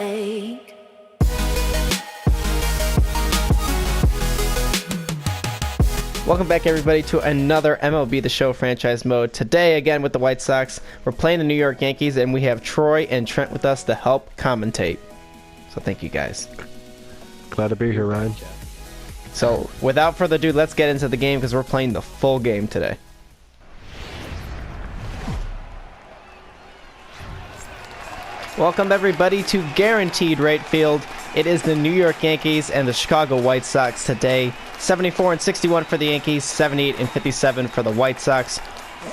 ache. Welcome back, everybody, to another MLB The Show franchise mode. Today, again, with the White Sox, we're playing the New York Yankees, and we have Troy and Trent with us to help commentate. So thank you, guys. Glad to be here, Ryan. So, without further ado, let's get into the game because we're playing the full game today. Welcome, everybody, to Guaranteed Right Field. It is the New York Yankees and the Chicago White Sox today. 74-61 for the Yankees, 78-57 for the White Sox.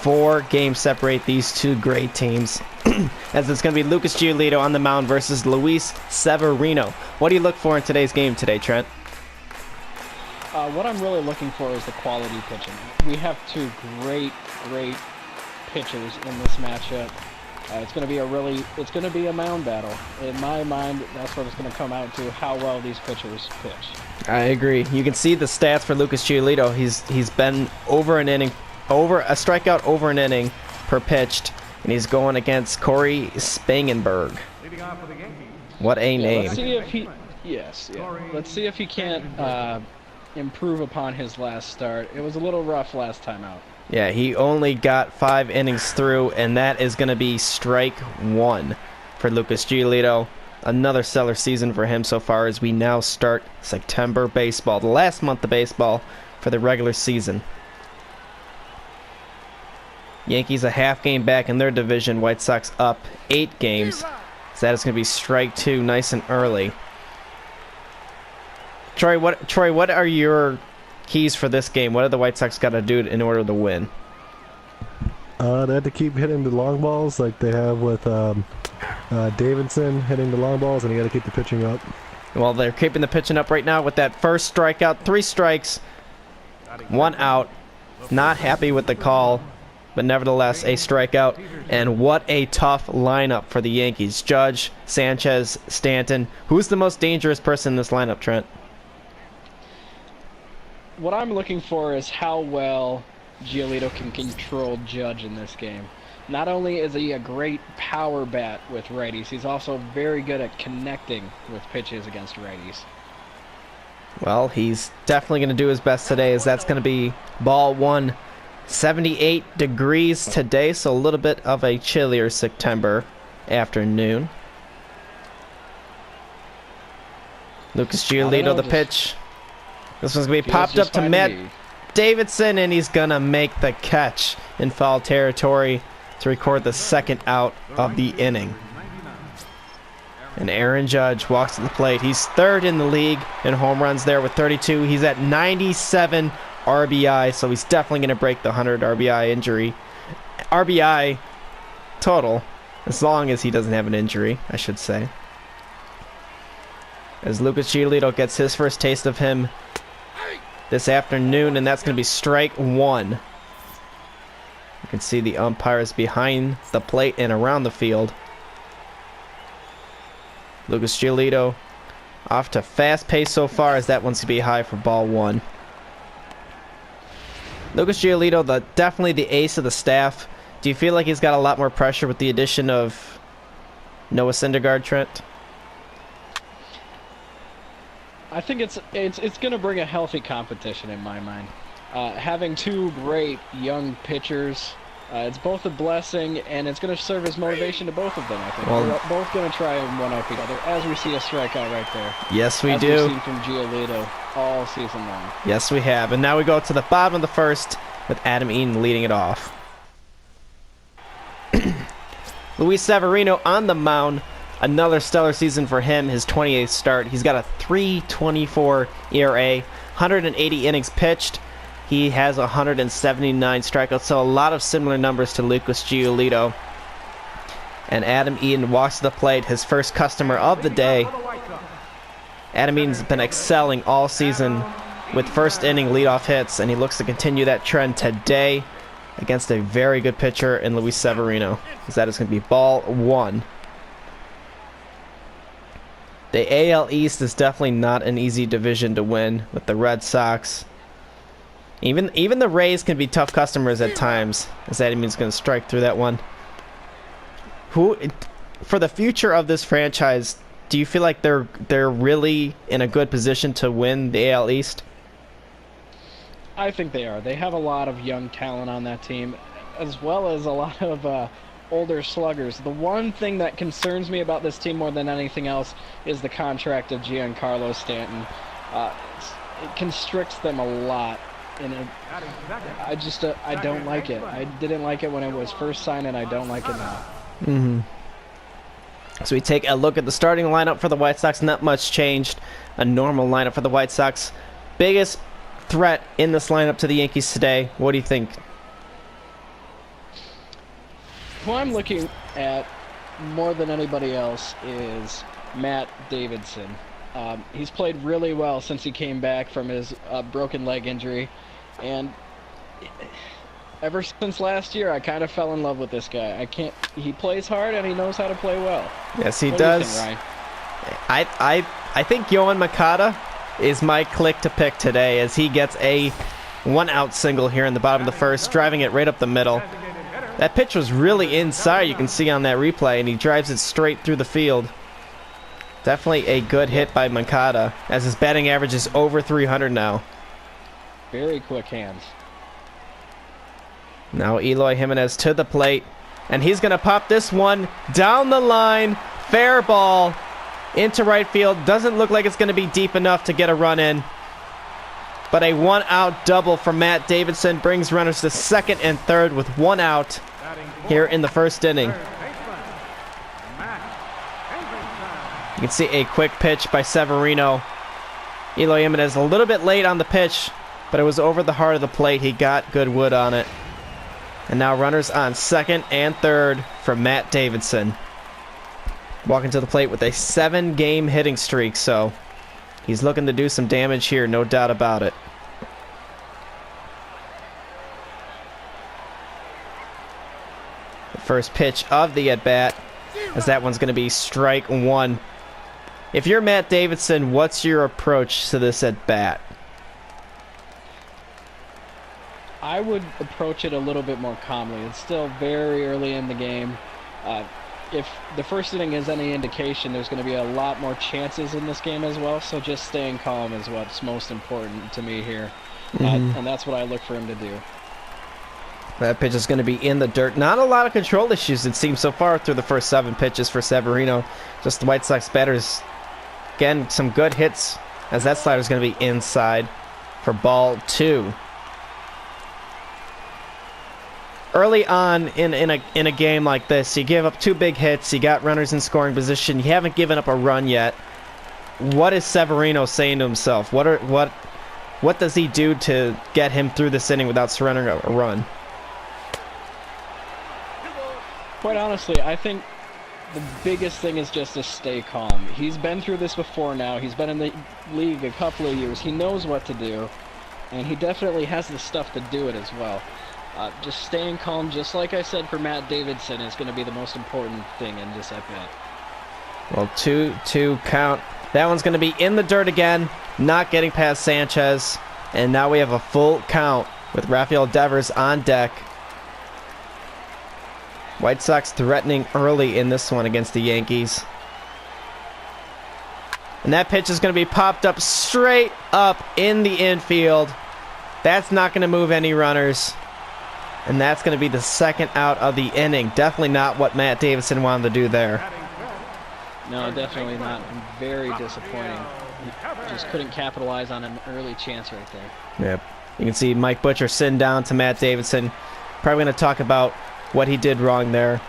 4 games separate these two great teams. As it's going to be Lucas Giolito on the mound versus Luis Severino. What do you look for in today's game today, Trent? What I'm really looking for is the quality pitching. We have two great pitchers in this matchup. It's going to be a mound battle. In my mind, that's what it's going to come out to, how well these pitchers pitch. I agree. You can see the stats for Lucas Giolito. He's been over a strikeout over an inning per pitched, and he's going against Corey Spangenberg. What a name. Let's see if he Let's see if he can't improve upon his last start. It was a little rough last time out. Yeah, he only got 5 innings through, and that is going to be strike 1 for Lucas Giolito. Another stellar season for him so far as we now start September baseball, the last month of baseball for the regular season. Yankees a half game back in their division. White Sox up 8 games. So that is going to be strike 2 nice and early. Troy, what are your keys for this game? What do the White Sox got to do in order to win? They have to keep hitting the long balls like they have with Davidson hitting the long balls, and you got to keep the pitching up. Well, they're keeping the pitching up right now with that first strikeout. 3 strikes, 1 out. Not happy with the call, but nevertheless a strikeout. And what a tough lineup for the Yankees. Judge, Sanchez, Stanton. Who's the most dangerous person in this lineup, Trent? What I'm looking for is how well Giolito can control Judge in this game. Not only is he a great power bat with righties, he's also very good at connecting with pitches against righties. Well, he's definitely going to do his best today, as that's going to be ball 1. 78 degrees today, so a little bit of a chillier September afternoon. Lucas Giolito, the pitch. This one's going to be popped up to Matt Davidson, and he's going to make the catch in foul territory to record the second out of the inning. And Aaron Judge walks to the plate. He's 3rd in the league in home runs there with 32. He's at 97 RBI, so he's definitely going to break the 100 RBI total, as long as he doesn't have an injury, I should say. As Lucas Giolito gets his first taste of him this afternoon, and that's going to be strike 1. You can see the umpires behind the plate and around the field. Lucas Giolito off to fast pace so far, as that one's going to be high for ball 1. Lucas Giolito, definitely the ace of the staff. Do you feel like he's got a lot more pressure with the addition of Noah Syndergaard, Trent? I think it's going to bring a healthy competition in my mind. Having 2 great young pitchers, it's both a blessing, and it's going to serve as motivation to both of them, I think. We're both going to try and one-up each other, as we see a strikeout right there. Yes, we do. As we've seen from Giolito all season long. Yes, we have. And now we go to the bottom of the first with Adam Eaton leading it off. Luis Severino on the mound. Another stellar season for him, his 28th start. He's got a 3.24 ERA, 180 innings pitched. He has 179 strikeouts, so a lot of similar numbers to Lucas Giolito. And Adam Eaton walks to the plate, his first customer of the day. Adam Eaton's been excelling all season with first inning leadoff hits, and he looks to continue that trend today against a very good pitcher in Luis Severino. Because that is going to be ball 1. The AL East is definitely not an easy division to win with the Red Sox. Even the Rays can be tough customers at times, as Adam Eaton's going to strike through that one. For the future of this franchise, do you feel like they're really in a good position to win the AL East? I think they are. They have a lot of young talent on that team, as well as a lot of older sluggers. The one thing that concerns me about this team more than anything else is the contract of Giancarlo Stanton. It constricts them a lot, and I don't like it. I didn't like it when it was first signed, and I don't like it now. So we take a look at the starting lineup for the White Sox. Not much changed. A normal lineup for the White Sox. Biggest threat in this lineup to the Yankees today, what do you think? Who I'm looking at more than anybody else is Matt Davidson. He's played really well since he came back from his broken leg injury, and ever since last year, I kind of fell in love with this guy. He plays hard and he knows how to play well. Yes, he does. What do you think, Ryan? I think Yohan Moncada is my click to pick today, as he gets a 1-out single here in the bottom of the first, driving it right up the middle. That pitch was really inside, you can see on that replay, and he drives it straight through the field. Definitely a good hit by Moncada, as his batting average is over 300 now. Very quick hands. Now Eloy Jimenez to the plate, and he's going to pop this one down the line. Fair ball into right field. Doesn't look like it's going to be deep enough to get a run in, but a 1-out double from Matt Davidson brings runners to second and third with 1 out here in the first inning. You can see a quick pitch by Severino. Eloy Jimenez a little bit late on the pitch, but it was over the heart of the plate. He got good wood on it. And now runners on second and third for Matt Davidson. Walking to the plate with a 7-game hitting streak, so he's looking to do some damage here, no doubt about it. The first pitch of the at-bat, as that one's going to be strike one. If you're Matt Davidson, what's your approach to this at-bat? I would approach it a little bit more calmly. It's still very early in the game. If the first inning is any indication, there's going to be a lot more chances in this game as well, so just staying calm is what's most important to me here. And that's what I look for him to do. That pitch is going to be in the dirt. Not a lot of control issues, it seems, so far through the first 7 pitches for Severino. Just the White Sox batters, again, some good hits, as that slider is going to be inside for ball 2. Early on in a game like this, you give up 2 big hits, you got runners in scoring position, you haven't given up a run yet. What is Severino saying to himself? What does he do to get him through this inning without surrendering a run? Quite honestly, I think the biggest thing is just to stay calm. He's been through this before now. He's been in the league a couple of years. He knows what to do, and he definitely has the stuff to do it as well. Just staying calm, just like I said for Matt Davidson, is going to be the most important thing in this at-bat. Well, 2-2 count. That one's going to be in the dirt again, not getting past Sanchez. And now we have a full count with Rafael Devers on deck. White Sox threatening early in this one against the Yankees. And that pitch is going to be popped up straight up in the infield. That's not going to move any runners. And that's going to be the 2nd out of the inning. Definitely not what Matt Davidson wanted to do there. No, definitely not. Very disappointing. He just couldn't capitalize on an early chance right there. Yep. You can see Mike Butcher sitting down to Matt Davidson. Probably going to talk about what he did wrong there.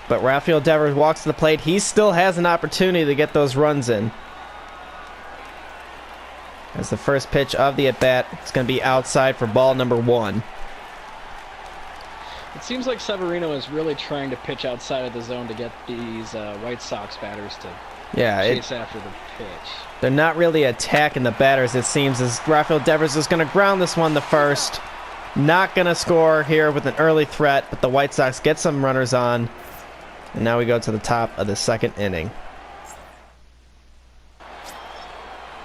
But Rafael Devers walks to the plate. He still has an opportunity to get those runs in. As the first pitch of the at-bat, it's going to be outside for ball number 1. It seems like Severino is really trying to pitch outside of the zone to get these White Sox batters to chase after the pitch. They're not really attacking the batters, it seems, as Rafael Devers is going to ground this one the first. Not going to score here with an early threat, but the White Sox get some runners on. And now we go to the top of the 2nd inning.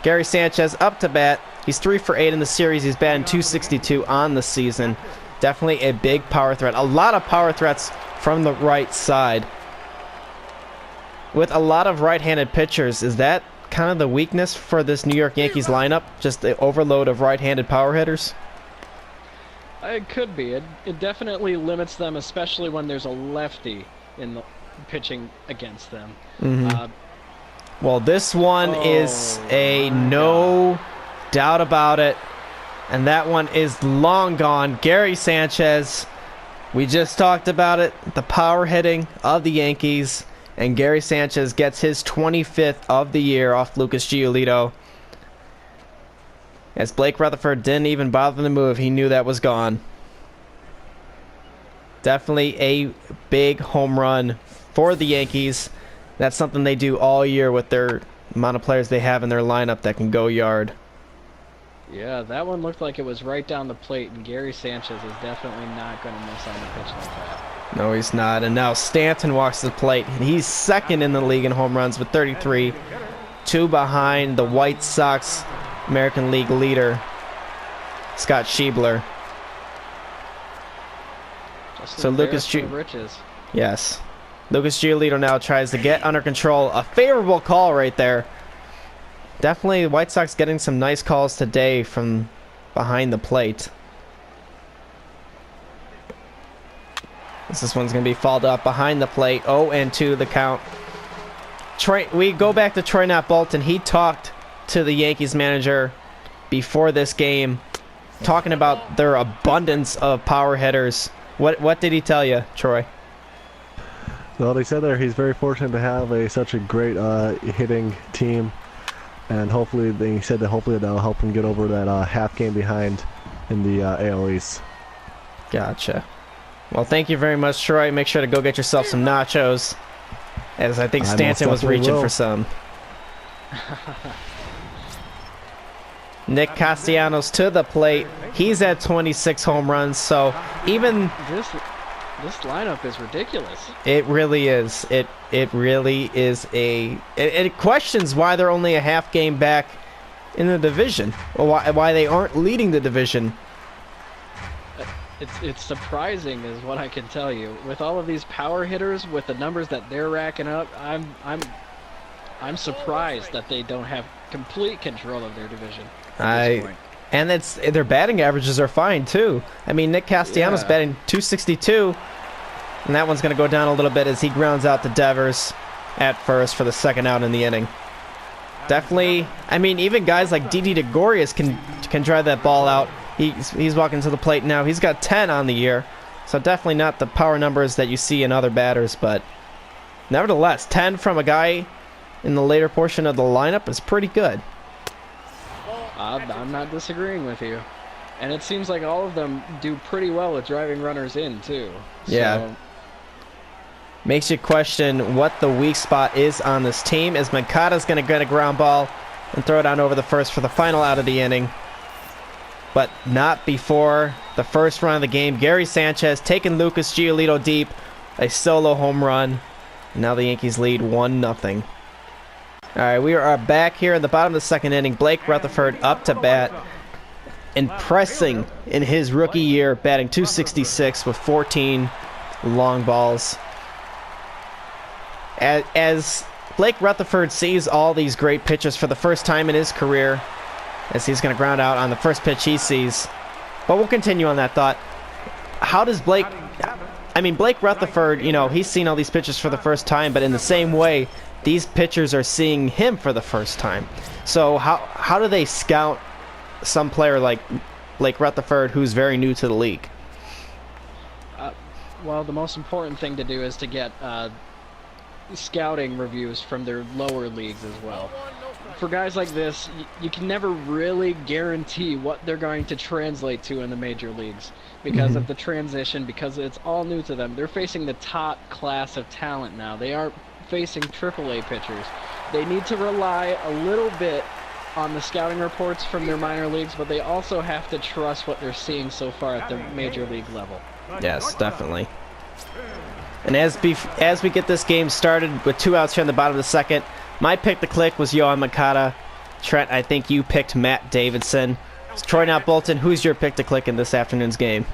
Gary Sanchez up to bat. He's 3 for 8 in the series. He's batting .262 on the season. Definitely a big power threat. A lot of power threats from the right side. with a lot of right-handed pitchers, is that kind of the weakness for this New York Yankees lineup? Just the overload of right-handed power hitters? It could be. It definitely limits them, especially when there's a lefty in the pitching against them. Well, this one is a no doubt about it. And that one is long gone. Gary Sanchez, we just talked about it, the power hitting of the Yankees. And Gary Sanchez gets his 25th of the year off Lucas Giolito. As Blake Rutherford didn't even bother to move, he knew that was gone. Definitely a big home run for the Yankees. That's something they do all year with their amount of players they have in their lineup that can go yard. Yeah, that one looked like it was right down the plate, and Gary Sanchez is definitely not going to miss on the pitch like that. No, he's not. And now Stanton walks the plate. He's second in the league in home runs with 33. 2 behind the White Sox American League leader, Scott Schiebler. So Lucas Riches. Yes. Lucas Giolito now tries to get under control. A favorable call right there. Definitely the White Sox getting some nice calls today from behind the plate. This one's going to be fouled up behind the plate. 0-2 the count. We go back to TroyNotBolton. He talked to the Yankees manager before this game, talking about their abundance of power hitters. What did he tell you, Troy? Well, he said there he's very fortunate to have such a great hitting team, and hopefully he said that hopefully that'll help him get over that half game behind in the AL East. Gotcha. Well, thank you very much, Troy. Make sure to go get yourself some nachos, as I think Stanton was reaching for some. Nick Castellanos to the plate. He's at 26 home runs, so even this lineup is ridiculous. It really is. It really is it questions why they're only a half game back in the division, or why they aren't leading the division. It's surprising, is what I can tell you. With all of these power hitters, with the numbers that they're racking up, I'm surprised that they don't have complete control of their division at this point. And their batting averages are fine too. I mean, Nick Castellanos batting .262, and that one's going to go down a little bit as he grounds out to Devers at first for the second out in the inning. Definitely, I mean, even guys like Didi Gregorius can drive that ball out. He's walking to the plate now. He's got 10 on the year, so definitely not the power numbers that you see in other batters, but nevertheless, 10 from a guy in the later portion of the lineup is pretty good. I'm not disagreeing with you. And it seems like all of them do pretty well with driving runners in, too. Yeah. Makes you question what the weak spot is on this team, as Mankata's going to get a ground ball and throw it on over the first for the final out of the inning. But not before the first run of the game. Gary Sanchez taking Lucas Giolito deep. A solo home run. Now the Yankees lead 1-0. Alright, we are back here in the bottom of the second inning. Blake Rutherford up to bat. Impressing in his rookie year, batting .266 with 14 long balls. As Blake Rutherford sees all these great pitches for the first time in his career, as he's going to ground out on the first pitch he sees. But we'll continue on that thought. How does Blake Rutherford, he's seen all these pitches for the first time, but in the same way, these pitchers are seeing him for the first time. So how do they scout some player like Blake Rutherford, who's very new to the league? Well, the most important thing to do is to get scouting reviews from their lower leagues as well. For guys like this, you can never really guarantee what they're going to translate to in the major leagues because of the transition, because it's all new to them. They're facing the top class of talent now. They aren't facing AAA pitchers. They need to rely a little bit on the scouting reports from their minor leagues, but they also have to trust what they're seeing so far at the major league level. Yes, definitely. And as we get this game started with 2 outs here in the bottom of the second, my pick to click was Yohan Moncada. Trent, I think you picked Matt Davidson. TroyNotBolton, who's your pick to click in this afternoon's game?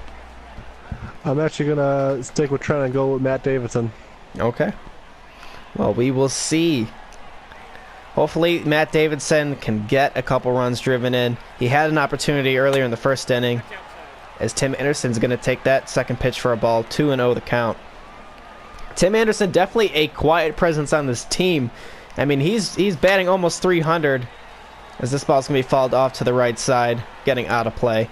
I'm actually going to stick with Trent and go with Matt Davidson. Okay. Well, we will see. Hopefully, Matt Davidson can get a couple runs driven in. He had an opportunity earlier in the first inning, as Tim Anderson's going to take that second pitch for a ball, 2-0 the count. Tim Anderson, definitely a quiet presence on this team. I mean, he's batting almost 300, as this ball's going to be fouled off to the right side, getting out of play.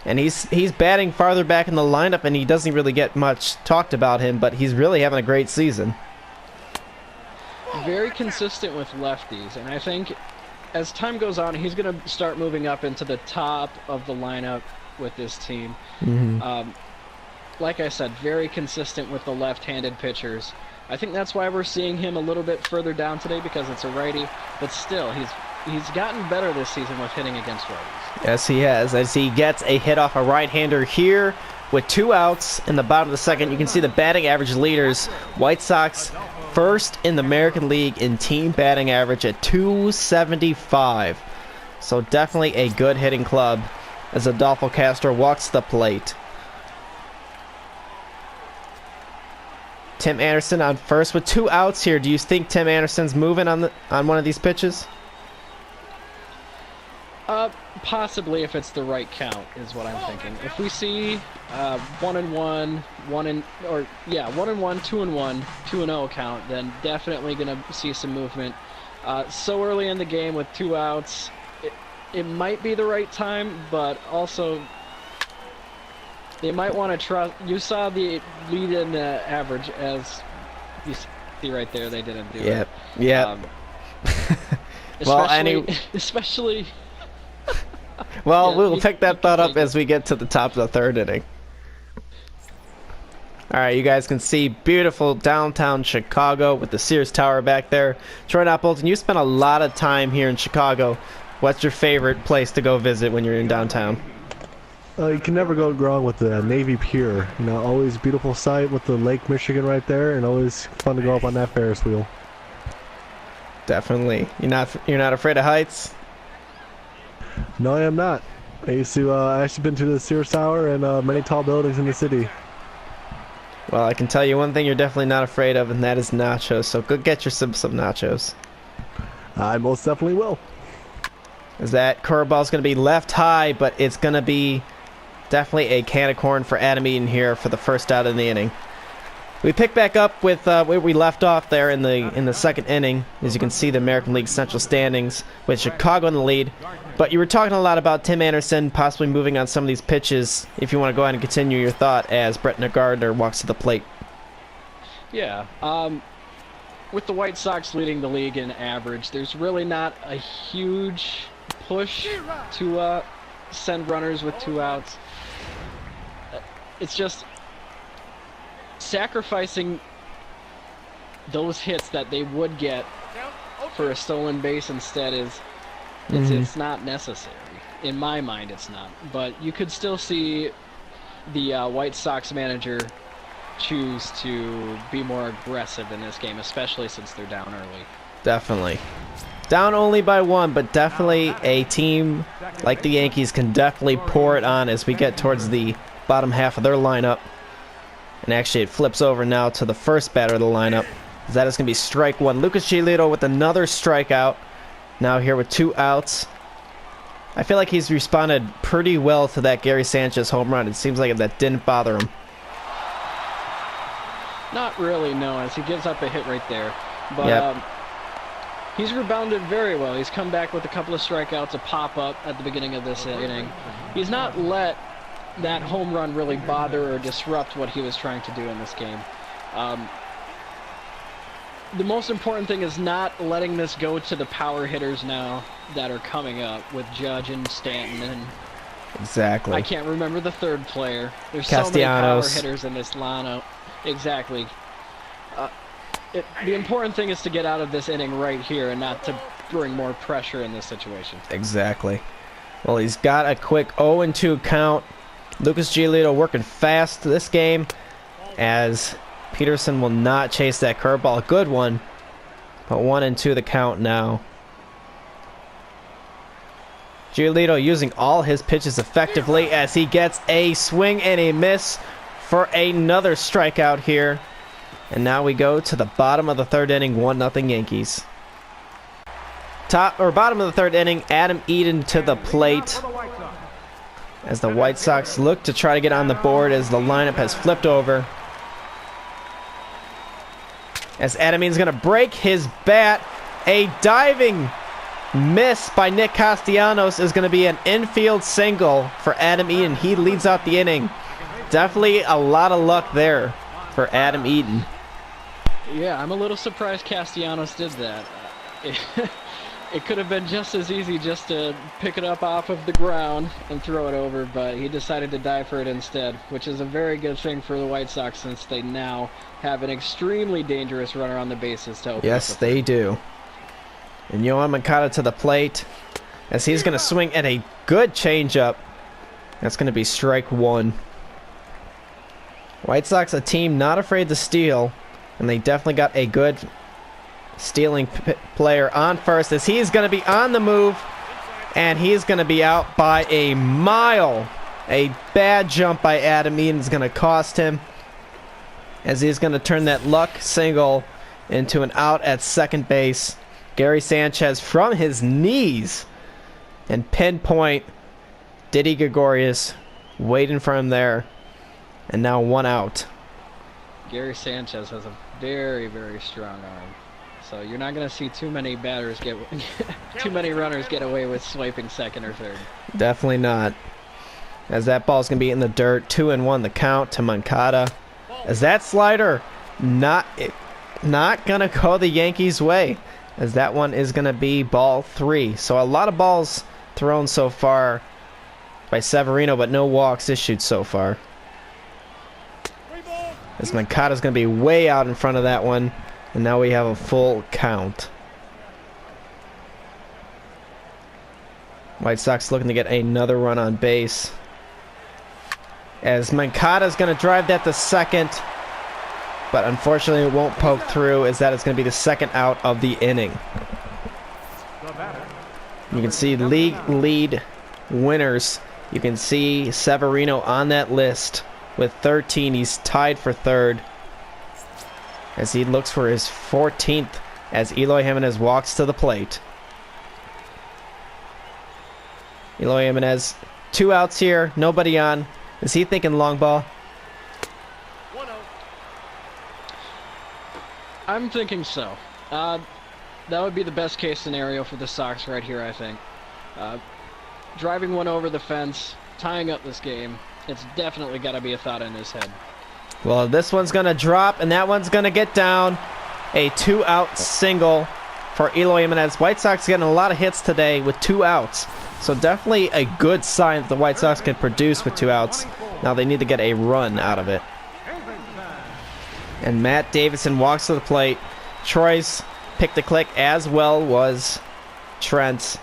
And he's batting farther back in the lineup, and he doesn't really get much talked about him, but he's really having a great season. Very consistent with lefties, and I think as time goes on, he's going to start moving up into the top of the lineup with this team. Like I said, very consistent with the left-handed pitchers. I think that's why we're seeing him a little bit further down today, because it's a righty, but still, he's gotten better this season with hitting against righties. Yes, he has, as he gets a hit off a right-hander here with 2 outs in the bottom of the second. You can see the batting average leaders. White Sox first in the American League in team batting average at 275. So definitely a good hitting club as Adolfo Castro walks the plate. Tim Anderson on first with 2 outs here. Do you think Tim Anderson's moving on one of these pitches? Possibly, if it's the right count, is what I'm thinking. If we see 1-1, 1-1, 2-1, 2-0 count, then definitely gonna see some movement. So early in the game with 2 outs, it might be the right time, but also they might want to trust. You saw the lead in average, as you see right there. They didn't do it. Yep. Especially. Well, we'll pick that thought up as we get to the top of the third inning. All right, you guys can see beautiful downtown Chicago with the Sears Tower back there. TroyNotBolton, you spent a lot of time here in Chicago. What's your favorite place to go visit when you're in downtown? You can never go wrong with the Navy Pier. You know, always beautiful sight with the Lake Michigan right there, and always fun to go up on that Ferris wheel. Definitely. You're not afraid of heights? No, I am not. I actually been to the Sears Tower and many tall buildings in the city. Well, I can tell you one thing you're definitely not afraid of, and that is nachos. So go get yourself some nachos. I most definitely will. As that curveball's going to be left high, but it's going to be definitely a can of corn for Adam Eaton here for the first out of the inning. We pick back up with where we left off there in the second inning. As you can see, the American League Central standings with Chicago in the lead. But you were talking a lot about Tim Anderson possibly moving on some of these pitches. If you want to go ahead and continue your thought as Brett Gardner walks to the plate. Yeah. With the White Sox leading the league in average, there's really not a huge push to send runners with 2 outs. It's just sacrificing those hits that they would get for a stolen base instead it's not necessary. In my mind, it's not. But you could still see the White Sox manager choose to be more aggressive in this game, especially since they're down early. Definitely. Down only by 1, but definitely a team like the Yankees can definitely pour it on as we get towards the bottom half of their lineup. And actually it flips over now to the first batter of the lineup. That is going to be strike 1. Lucas Giolito with another strikeout. Now here with 2 outs. I feel like he's responded pretty well to that Gary Sanchez home run. It seems like that didn't bother him. Not really, no, as he gives up a hit right there. But he's rebounded very well. He's come back with a couple of strikeouts, a pop-up at the beginning of this inning. He's not let that home run really bother or disrupt what he was trying to do in this game. The most important thing is not letting this go to the power hitters now that are coming up with Judge and Stanton and exactly. I can't remember the third player. There's Castellanos. So many power hitters in this lineup. Exactly. The important thing is to get out of this inning right here and not to bring more pressure in this situation. Exactly. Well, he's got a quick 0-2 count. Lucas Giolito working fast this game as Peterson will not chase that curveball. A good one, but 1-2 the count now. Giolito using all his pitches effectively as he gets a swing and a miss for another strikeout here. And now we go to the bottom of the third inning, 1-0 Yankees. Bottom of the third inning, Adam Eaton to the plate as the White Sox look to try to get on the board as the lineup has flipped over. As Adam Eaton's going to break his bat, a diving miss by Nick Castellanos is going to be an infield single for Adam Eaton. He leads out the inning. Definitely a lot of luck there for Adam Eaton. Yeah, I'm a little surprised Castellanos did that. It could have been just as easy just to pick it up off of the ground and throw it over, but he decided to dive for it instead, which is a very good thing for the White Sox since they now have an extremely dangerous runner on the bases to open. Yes, they do. And Yohan Moncada to the plate as he's going to swing at a good changeup. That's going to be strike one. White Sox, a team not afraid to steal, and they definitely got a good stealing player on first as he's going to be on the move, and he's going to be out by a mile. A bad jump by Adam Eaton is going to cost him as he's going to turn that luck single into an out at second base. Gary Sanchez from his knees and pinpoint Didi Gregorius waiting for him there, and now one out. Gary Sanchez has a very, very strong arm. So you're not going to see too many batters get too many runners get away with swiping second or third. Definitely not. As that ball's going to be in the dirt, 2-1 the count to Moncada. As that slider not going to go the Yankees' way, as that one is going to be ball 3. So a lot of balls thrown so far by Severino, but no walks issued so far. As Moncada's going to be way out in front of that one. And now we have a full count. White Sox looking to get another run on base. As Moncada's going to drive that to second. But unfortunately it won't poke through, as that is going to be the second out of the inning. You can see league lead winners. You can see Severino on that list with 13. He's tied for third, as he looks for his 14th as Eloy Jimenez walks to the plate. Eloy Jimenez, 2 outs here, nobody on. Is he thinking long ball? I'm thinking so. That would be the best case scenario for the Sox right here, I think. Driving one over the fence, tying up this game, it's definitely got to be a thought in his head. Well, this one's going to drop, and that one's going to get down. A 2-out single for Eloy Jimenez. White Sox getting a lot of hits today with 2 outs. So definitely a good sign that the White Sox can produce with 2 outs. Now they need to get a run out of it. And Matt Davidson walks to the plate. Troy's picked the click, as well was Trent.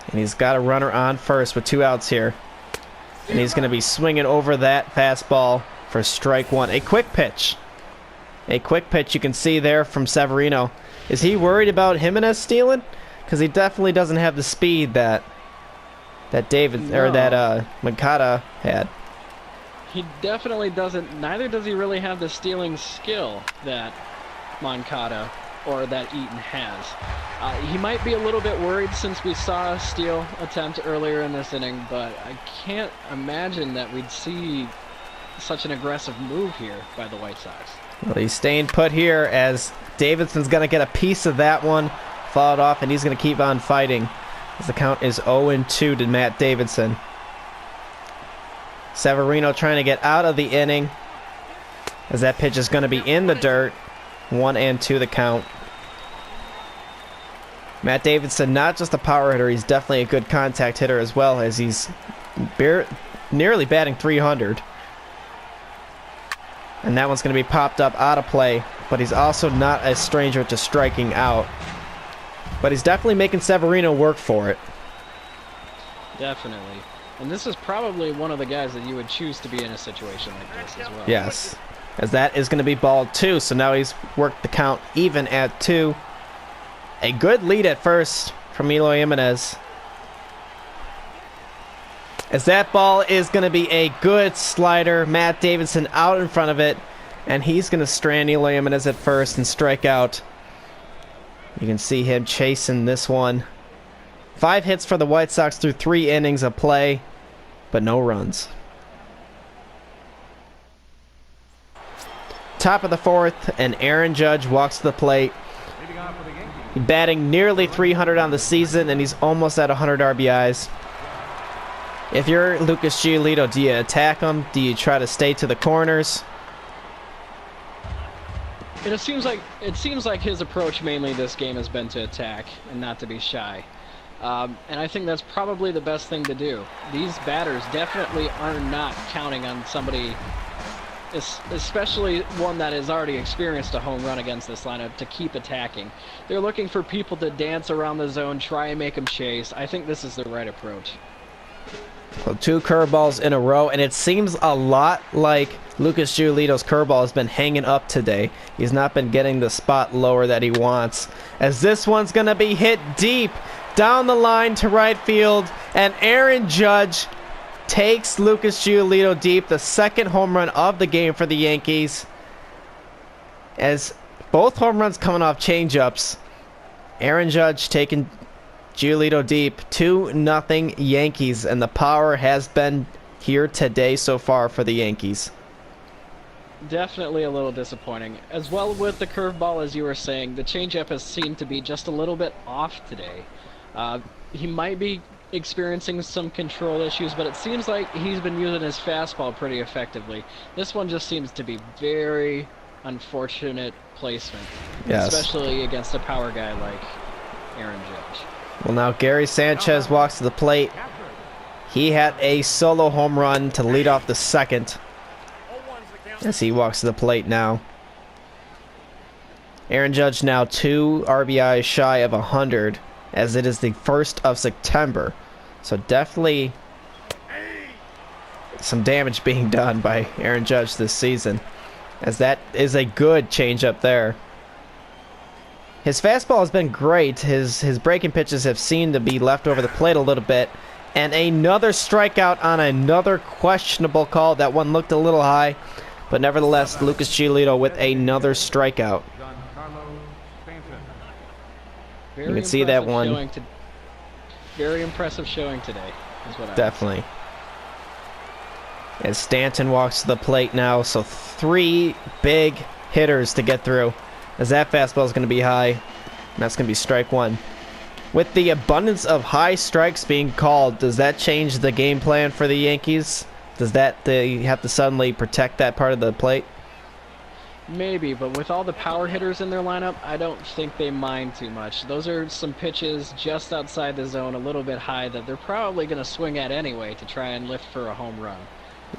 And he's got a runner on first with 2 outs here. And he's going to be swinging over that fastball for strike one. A quick pitch. A quick pitch you can see there from Severino. Is he worried about Jimenez stealing? Because he definitely doesn't have the speed that Moncada had. He definitely doesn't. Neither does he really have the stealing skill that Moncada or that Eaton has. He might be a little bit worried since we saw a steal attempt earlier in this inning, but I can't imagine that we'd see such an aggressive move here by the White Sox. Well, he's staying put here as Davidson's going to get a piece of that one, followed off, and he's going to keep on fighting as the count is 0-2 to Matt Davidson. Severino trying to get out of the inning as that pitch is going to be in the dirt. 1-2 the count. Matt Davidson, not just a power hitter, he's definitely a good contact hitter as well, as he's nearly batting .300. And that one's going to be popped up out of play, but he's also not a stranger to striking out. But he's definitely making Severino work for it. Definitely. And this is probably one of the guys that you would choose to be in a situation like this as well. Yes, as that is going to be ball 2, so now he's worked the count even at 2. A good lead at first from Eloy Jimenez. As that ball is going to be a good slider. Matt Davidson out in front of it. And he's going to strand Eloy Jimenez at first and strike out. You can see him chasing this one. 5 hits for the White Sox through 3 innings of play, but no runs. Top of the 4th, and Aaron Judge walks to the plate. Batting nearly 300 on the season, and he's almost at 100 RBIs. If you're Lucas Giolito, do you attack him? Do you try to stay to the corners? It seems like his approach mainly this game has been to attack and not to be shy. And I think that's probably the best thing to do. These batters definitely are not counting on somebody, especially one that has already experienced a home run against this lineup, to keep attacking. They're looking for people to dance around the zone, try and make them chase. I think this is the right approach. Well, 2 curveballs in a row, and it seems a lot like Lucas Giolito's curveball has been hanging up today. He's not been getting the spot lower that he wants. As this one's going to be hit deep down the line to right field, and Aaron Judge takes Lucas Giolito deep, the 2nd home run of the game for the Yankees. As both home runs coming off changeups, Aaron Judge taking Giolito deep. 2-0 Yankees, and the power has been here today so far for the Yankees. Definitely a little disappointing. As well with the curveball, as you were saying, the changeup has seemed to be just a little bit off today. He might be experiencing some control issues, but it seems like he's been using his fastball pretty effectively. This one just seems to be very unfortunate placement, yes, especially against a power guy like Aaron Judge. Well, now Gary Sanchez walks to the plate. He had a solo home run to lead off the 2nd as he walks to the plate now. Aaron Judge now 2 RBI shy of 100, as it is the 1st of September. So definitely some damage being done by Aaron Judge this season, as that is a good changeup there. His fastball has been great. His breaking pitches have seemed to be left over the plate a little bit. And another strikeout on another questionable call. That one looked a little high, but nevertheless, Lucas Giolito with another strikeout. You can see that one. Very impressive showing today, is what I definitely. As Stanton walks to the plate now, so 3 big hitters to get through, as that fastball is going to be high, and that's going to be strike 1. With the abundance of high strikes being called, does that change the game plan for the Yankees? Does that they have to suddenly protect that part of the plate? Maybe, but with all the power hitters in their lineup, I don't think they mind too much. Those are some pitches just outside the zone, a little bit high, that they're probably going to swing at anyway to try and lift for a home run.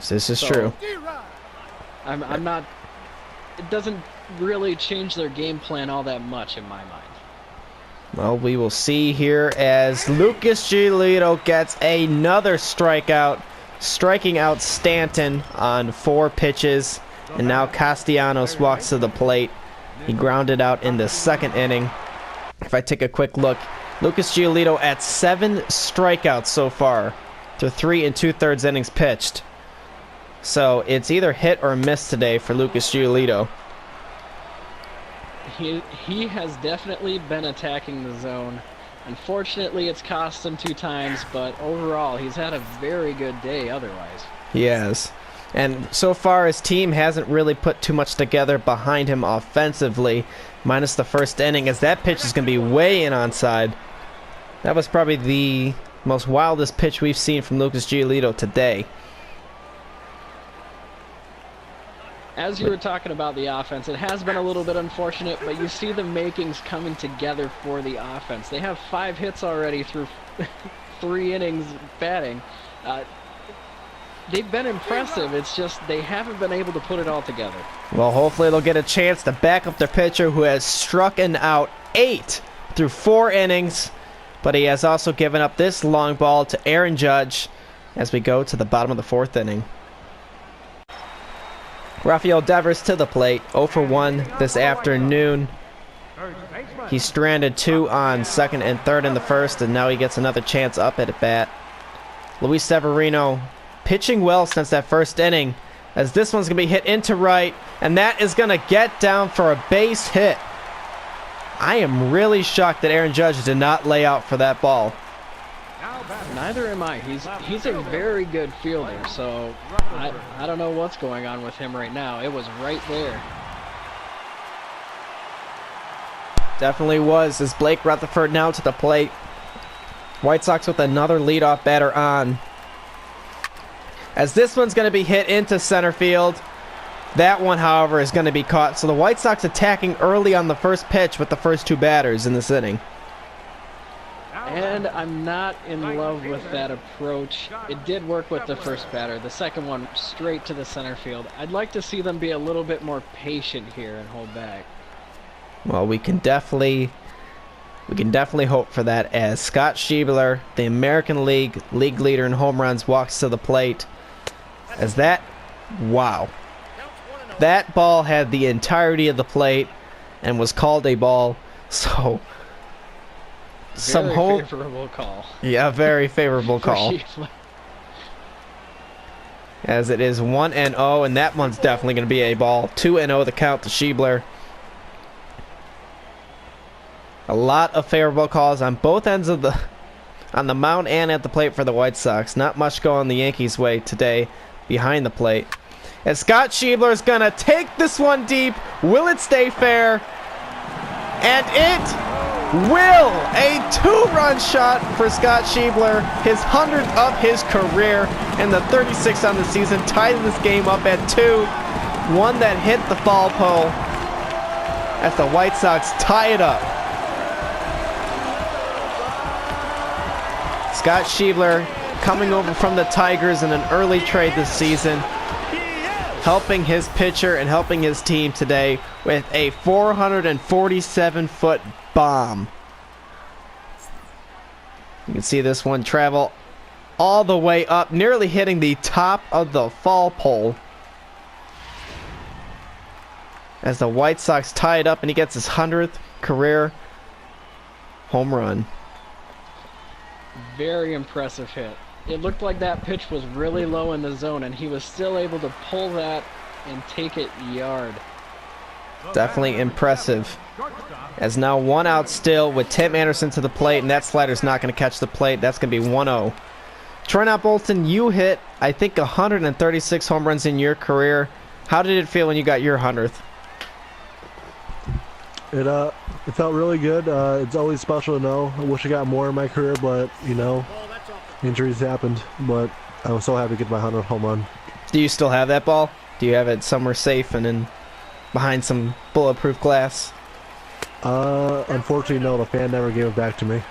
This is true. I'm not... It doesn't really change their game plan all that much in my mind. Well, we will see here as Lucas Giolito gets another strikeout, striking out Stanton on 4 pitches. And now Castellanos walks to the plate. He grounded out in the 2nd inning. If I take a quick look, Lucas Giolito at 7 strikeouts so far through 3 2/3 innings pitched. So it's either hit or miss today for Lucas Giolito. He has definitely been attacking the zone. Unfortunately, it's cost him 2 times, but overall, he's had a very good day otherwise. He has. And so far, his team hasn't really put too much together behind him offensively, minus the 1st inning, as that pitch is going to be way in onside. That was probably the most wildest pitch we've seen from Lucas Giolito today. As you were talking about the offense, it has been a little bit unfortunate, but you see the makings coming together for the offense. They have 5 hits already through 3 innings batting. They've been impressive. It's just they haven't been able to put it all together. Well, hopefully they'll get a chance to back up their pitcher, who has struck out 8 through 4 innings, but he has also given up this long ball to Aaron Judge as we go to the bottom of the 4th inning. Rafael Devers to the plate, 0 for 1 this afternoon. He stranded 2 on 2nd and 3rd in the 1st, and now he gets another chance up at bat. Luis Severino pitching well since that 1st inning, as this one's going to be hit into right, and that is going to get down for a base hit. I am really shocked that Aaron Judge did not lay out for that ball. Neither am I. He's a very good fielder, so I don't know what's going on with him right now. It was right there. Definitely was, as Blake Rutherford now to the plate. White Sox with another leadoff batter on. As this one's going to be hit into center field. That one, however, is going to be caught. So the White Sox attacking early on the first pitch with the first two batters in this inning. And I'm not in love with that approach. It did work with the first batter. The second one straight to the center field. I'd like to see them be a little bit more patient here and hold back. Well, we can definitely hope for that, as Scott Schiebler, the American League leader in home runs, walks to the plate. As that, wow. That ball had the entirety of the plate and was called a ball. So very favorable call. Yeah, very favorable call. As it is 1-0, and that one's definitely going to be a ball. 2-0 the count to Schiebler. A lot of favorable calls on both ends of on the mound and at the plate for the White Sox. Not much going the Yankees' way today behind the plate. And Scott Schiebler is going to take this one deep. Will it stay fair? And it will. A 2-run shot for Scott Schiebler. His 100th of his career and the 36th on the season. Tied this game up at 2. One that hit the foul pole as the White Sox tie it up. Scott Schiebler coming over from the Tigers in an early trade this season, helping his pitcher and helping his team today with a 447-foot bomb. You can see this one travel all the way up, nearly hitting the top of the fall pole. As the White Sox tie it up, and he gets his 100th career home run. Very impressive hit. It looked like that pitch was really low in the zone, and he was still able to pull that and take it yard. Definitely impressive. As now 1 out still with Tim Anderson to the plate, and that slider's not going to catch the plate. That's going to be 1-0. TroyNotBolton, you hit, I think, 136 home runs in your career. How did it feel when you got your 100th? It felt really good. It's always special to know. I wish I got more in my career, but, you know, injuries happened. But I was so happy to get my 100th home run. Do you still have that ball? Do you have it somewhere safe and in behind some bulletproof glass? Unfortunately, no. The fan never gave it back to me.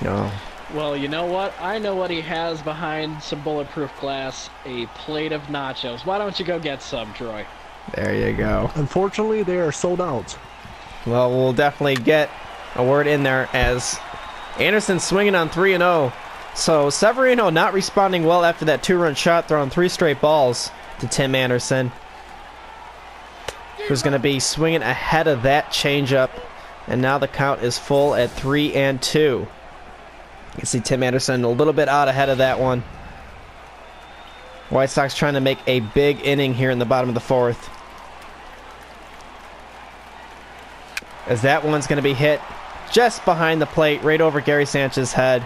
No. Well, you know what? I know what he has behind some bulletproof glass. A plate of nachos. Why don't you go get some, Troy? There you go. Unfortunately, they are sold out. Well, we'll definitely get a word in there as Anderson swinging on 3-0. So Severino not responding well after that 2-run shot, throwing 3 straight balls to Tim Anderson, who's going to be swinging ahead of that changeup. And now the count is full at 3-2. You can see Tim Anderson a little bit out ahead of that one. White Sox trying to make a big inning here in the bottom of the 4th. As that one's going to be hit just behind the plate, right over Gary Sanchez's head.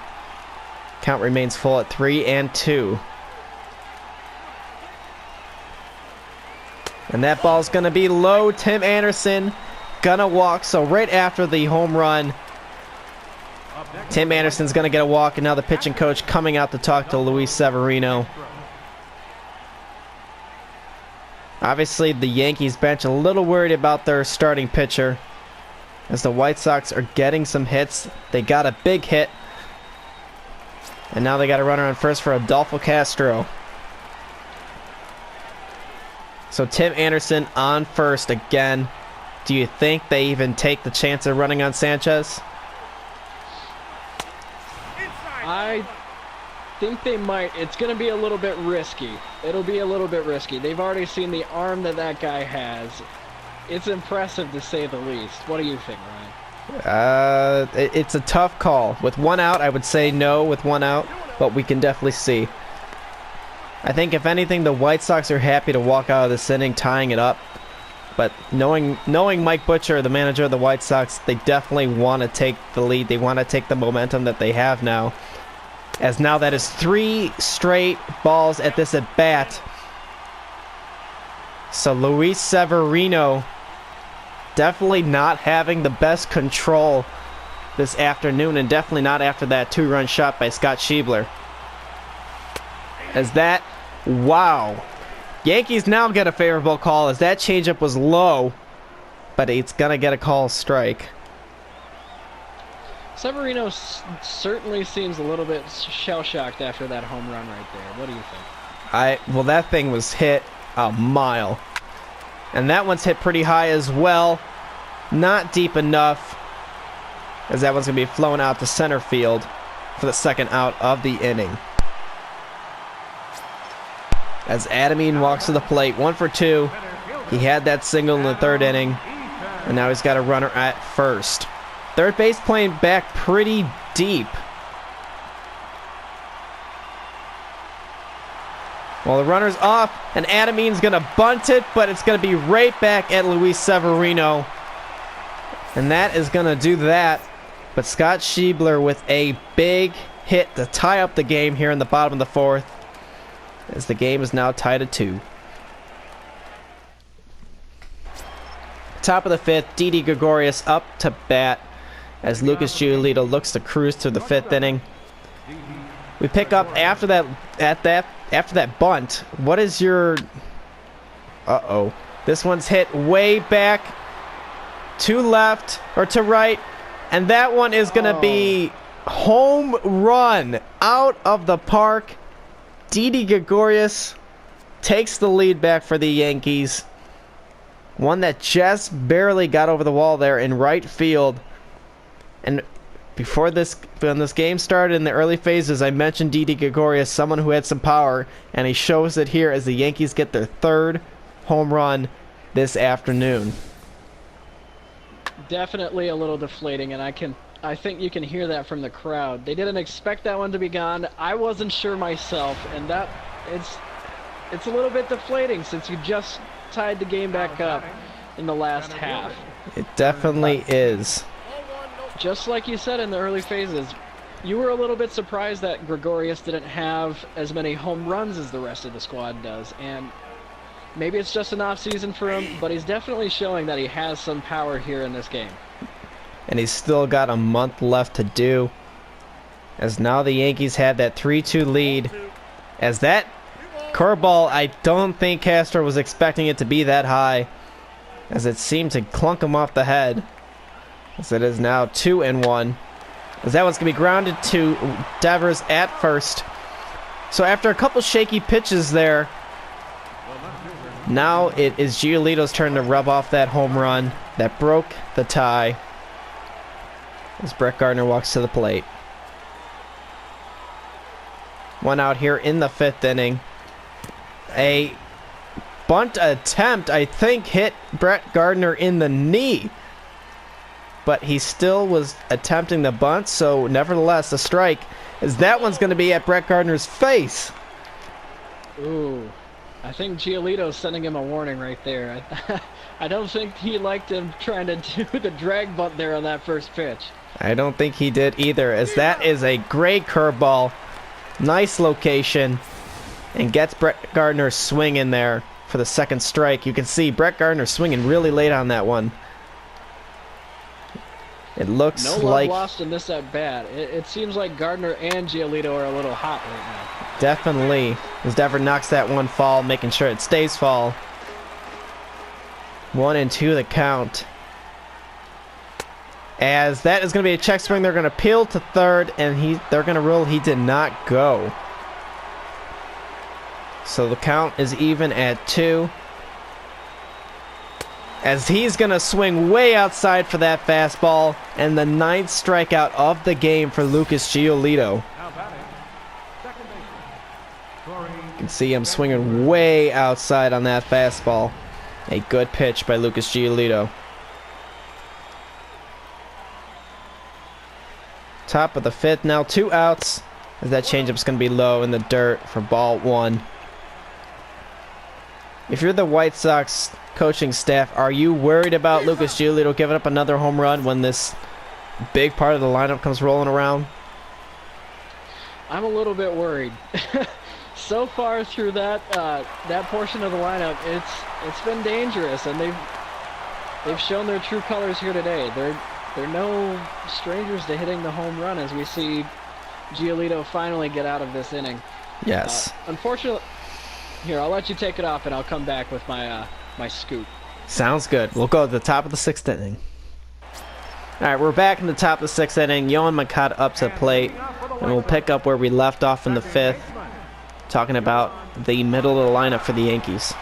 Count remains full at 3-2. And that ball's going to be low. Tim Anderson gonna walk. So right after the home run, Tim Anderson's going to get a walk. And now the pitching coach coming out to talk to Luis Severino. Obviously, the Yankees bench a little worried about their starting pitcher, as the White Sox are getting some hits. They got a big hit. And now they got a runner on first for ADOLFO Castro. So Tim Anderson on first again. Do you think they even take the chance of running on Sanchez? I think they might. It's going to be a little bit risky. It'll be a little bit risky. They've already seen the arm that guy has. It's impressive to say the least. What do you think, Ryan? It's a tough call. With 1 out, I would say no with 1 out, but we can definitely see. I think if anything, the White Sox are happy to walk out of this inning tying it up. But knowing Mike Butcher, the manager of the White Sox, they definitely want to take the lead. They want to take the momentum that they have now. As now that is 3 straight balls at this at bat. So Luis Severino definitely not having the best control this afternoon, and definitely not after that 2-run shot by Scott Schiebler. As that, wow. Yankees now get a favorable call as that changeup was low, but it's going to get a call strike. Severino certainly seems a little bit shell-shocked after that home run right there. What do you think? Well, that thing was hit a mile. And that one's hit pretty high as well. Not deep enough, as that one's going to be flown out to center field for the second out of the inning. As Adamine walks to the plate, 1 for 2. He had that single in the 3rd inning, and now he's got a runner at first. Third base playing back pretty deep. Well, the runner's off, and Adamine's going to bunt it, but it's going to be right back at Luis Severino. And that is going to do that. But Scott Schiebler with a big hit to tie up the game here in the bottom of the 4th, as the game is now tied at 2. Top of the 5th, Didi Gregorius up to bat as Lucas Giolito looks to cruise through the 5th inning. We pick up after that bunt. What is your... Uh-oh. This one's hit way back to left or to right, and that one is going to be home run out of the park. Didi Gregorius takes the lead back for the Yankees. One that just barely got over the wall there in right field. And when this game started in the early phases, I mentioned Didi Gregorius, someone who had some power, and he shows it here as the Yankees get their 3rd home run this afternoon. Definitely a little deflating, and I think you can hear that from the crowd. They didn't expect that one to be gone. I wasn't sure myself, and that it's a little bit deflating since you just tied the game back up in the last half. It definitely is. Just like you said in the early phases, you were a little bit surprised that Gregorius didn't have as many home runs as the rest of the squad does, and maybe it's just an off season for him, but he's definitely showing that he has some power here in this game. And he's still got a month left to do, as now the Yankees have that 3-2 lead. As that curveball, I don't think Castro was expecting it to be that high, as it seemed to clunk him off the head. As it is now 2-1. As that one's going to be grounded to Devers at first. So after a couple shaky pitches there, now it is Giolito's turn to rub off that home run that broke the tie, as Brett Gardner walks to the plate. 1 out here in the 5th inning. A bunt attempt, I think, hit Brett Gardner in the knee, but he still was attempting the bunt, so nevertheless a strike, as that one's going to be at Brett Gardner's face. Ooh, I think Giolito's sending him a warning right there. I don't think he liked him trying to do the drag bunt there on that first pitch. I don't think he did either, as that is a great curveball. Nice location, and gets Brett Gardner swinging there for the 2nd strike. You can see Brett Gardner swinging really late on that one. It looks no like... love lost in this at bat. It seems like Gardner and Giolito are a little hot right now. Definitely, as Dever knocks that one fall, making sure it stays fall. 1-2 the count. As that is going to be a check swing, they're going to peel to 3rd, and they're going to rule he did not go. So the count is even at 2. As he's going to swing way outside for that fastball, and the 9th strikeout of the game for Lucas Giolito. You can see him swinging way outside on that fastball. A good pitch by Lucas Giolito. Top of the 5th, now 2 outs, as that changeup's going to be low in the dirt for ball 1. If you're the White Sox coaching staff, are you worried about Lucas Giolito giving up another home run when this big part of the lineup comes rolling around? I'm a little bit worried. So far through that portion of the lineup, it's been dangerous, and they've shown their true colors here today. They're no strangers to hitting the home run, as we see Giolito finally get out of this inning. Yes. Unfortunately, here, I'll let you take it off, and I'll come back with my my scoop. Sounds good. We'll go to the top of the 6th inning. All right, we're back in the top of the 6th inning. Yohan Moncada up to the plate, and we'll pick up where we left off in the 5th, talking about the middle of the lineup for the Yankees.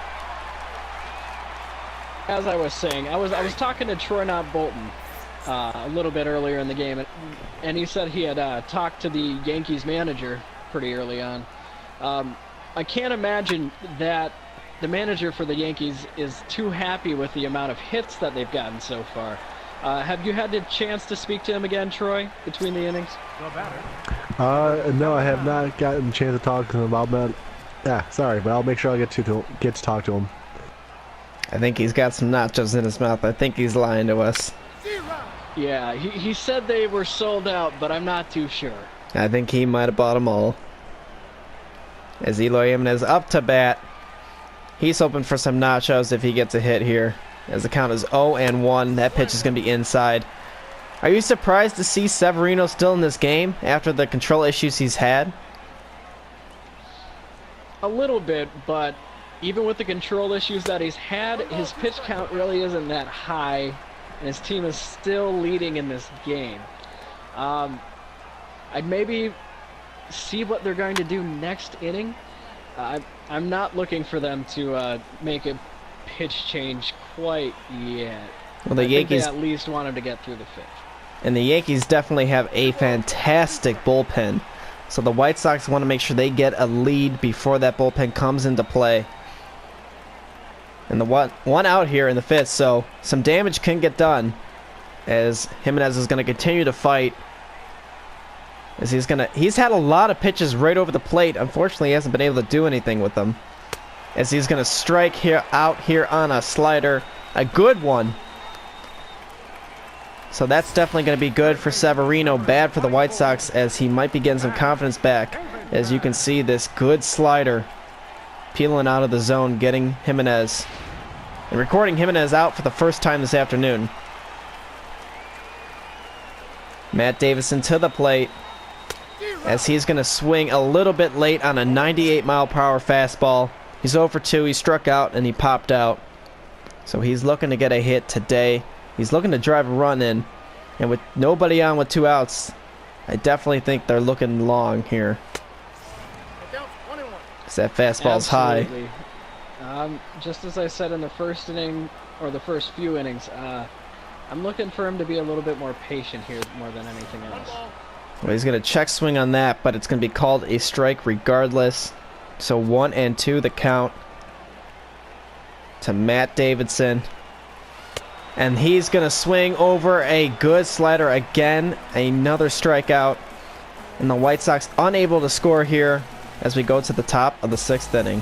As I was saying, I was talking to TroyNotBolton a little bit earlier in the game, and he said he had talked to the Yankees manager pretty early on. I can't imagine that the manager for the Yankees is too happy with the amount of hits that they've gotten so far. Have you had the chance to speak to him again, Troy, between the innings? No, I have not gotten a chance to talk to him about that. Yeah, sorry, but I'll make sure I get to talk to him. I think he's got some nachos in his mouth. I think he's lying to us. Yeah, he said they were sold out, but I'm not too sure. I think he might have bought them all. As Eloy Jimenez up to bat. He's hoping for some nachos if he gets a hit here. As the count is 0-1, that pitch is going to be inside. Are you surprised to see Severino still in this game after the control issues he's had? A little bit, but even with the control issues that he's had, his pitch count really isn't that high, and his team is still leading in this game. I'd maybe see what they're going to do next inning. I'm not looking for them to make a pitch change quite yet. Well, the Yankees Yankees at least want him to get through the 5th. And the Yankees definitely have a fantastic bullpen. So the White Sox want to make sure they get a lead before that bullpen comes into play. And the one out here in the 5th, so some damage can get done as Jimenez is going to continue to fight. As he's had a lot of pitches right over the plate. Unfortunately, he hasn't been able to do anything with them. As he's going to strike out here on a slider, a good one. So that's definitely going to be good for Severino, bad for the White Sox, as he might be getting some confidence back. As you can see, this good slider peeling out of the zone, getting Jimenez. And recording Jimenez out for the first time this afternoon. Matt Davidson to the plate, as he's going to swing a little bit late on a 98-mile-per-hour fastball. He's 0 for 2. He struck out and he popped out. So he's looking to get a hit today. He's looking to drive a run in. And with nobody on with 2 outs, I definitely think they're looking long here. Because that fastball's high. Just as I said in the first inning, or the first few innings, I'm looking for him to be a little bit more patient here more than anything else. Well, he's going to check swing on that, but it's going to be called a strike regardless. So 1-2 the count to Matt Davidson. And he's going to swing over a good slider again. Another strikeout. And the White Sox unable to score here as we go to the top of the 6th inning.